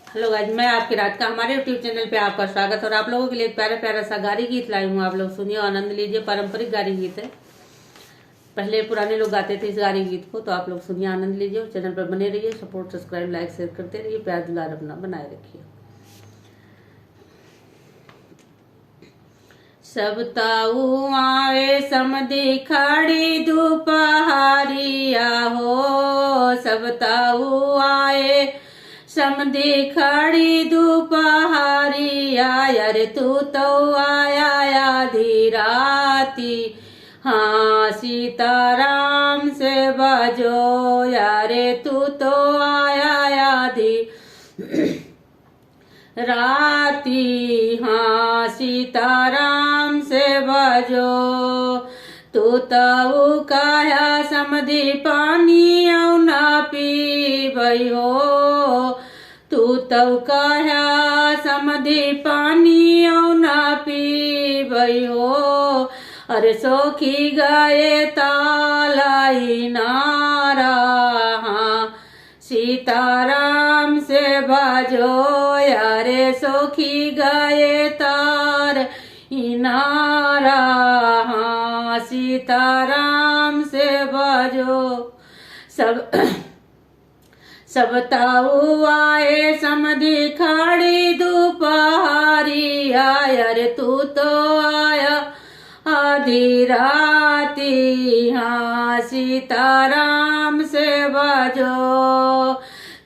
Hello guys, मैं आपकी रात का हमारे यूट्यूब चैनल पे आपका स्वागत। और आप लोगों के लिए एक प्यारा प्यारा सा गारी गीत लाई हूँ। आप लोग सुनिए और आनंद लीजिए। पारंपरिक गारी गीत है। पहले पुराने लोग गाते थे इस गारी गीत को, तो आप लोग सुनिए, आनंद लीजिए और चैनल पर बने रहिए। सपोर्ट, सब्सक्राइब, लाइक, शेयर करते रहिए। प्यार दुलार अपना बनाए रखिए। सब ताऊ आवे समधी खड़ी दुपहारिया हो। सब ताऊ आए समधी खड़ी दुपहारिया। यार तू तो आया आधी राती। हाँ सीताराम से बजो। यारे तू तो आया आधी राती। हाँ सीताराम से बजो। तू तऊ काया समधी पानी औ ना पीबई हो। तू तऊ काया समधी पानी औ ना पीबई हो। अरे सोखी गए तालाई नारा। हाँ सीताराम से बजो। यारे सोखी गए तार इनारा। हाँ सीताराम से बजो। सब ताऊ आए समधी खड़ी दुपहारिया। यार तू तो आया आधी राती। हाँ सीताराम से बजो।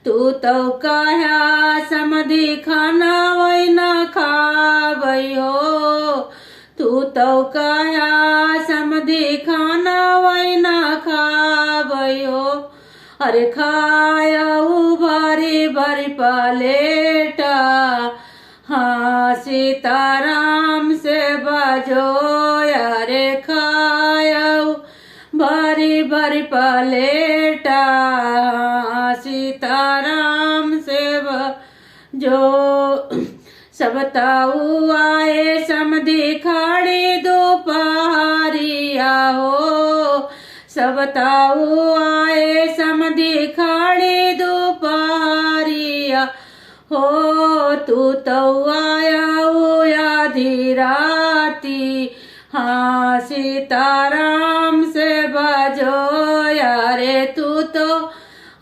तू तो कहा समधी खाना वही न खाबई हो। तू तो कहा समधी खाना वही न खाबई हो। अरे खायाऊ भारी भारी पलेटा। हाँ सीताराम से बजो। यारे खायाऊ भारी भारी पलेटा। हाँ सीताराम से बजो। सब ताऊ आए समधी खड़ी दुपहारिया हो। सब ताऊ आए समधी खड़ी दुपहारिया हो। तू तो आया आधी राती। हाँ सीताराम से बजो। यारे तू तो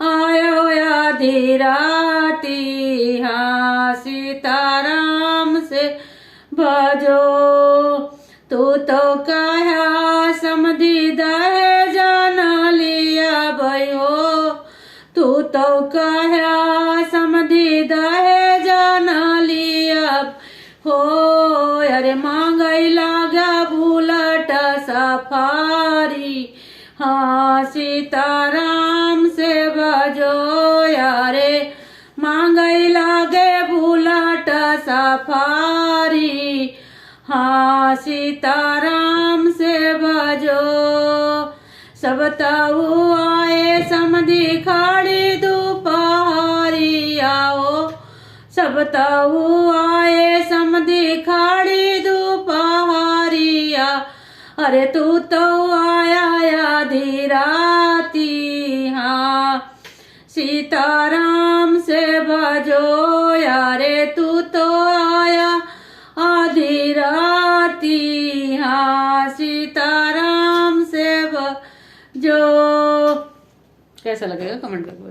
आयो आधी राती। हाँ सीताराम से बजो। तू तो कहा समधी दहे जाना लिया भई हो। तू तो कहा समधी दहे जाना लिया हो। अरे मांगई लागा बुलट सफारी। हाँ सीताराम से बजो। यारे मांगई लागे बुलट सफारी। हाँ सीताराम से बजो। सब ताऊ आए समधी खड़ी दुपहारिया हो। सब ताऊ आए समधी खड़ी दुपहारिया। अरे तू तो आया आधी राती। हाँ सीताराम से बजो। यारे तू तो आया आधी राती। हाँ सीताराम से बजो। कैसा लगेगा कमेंट करके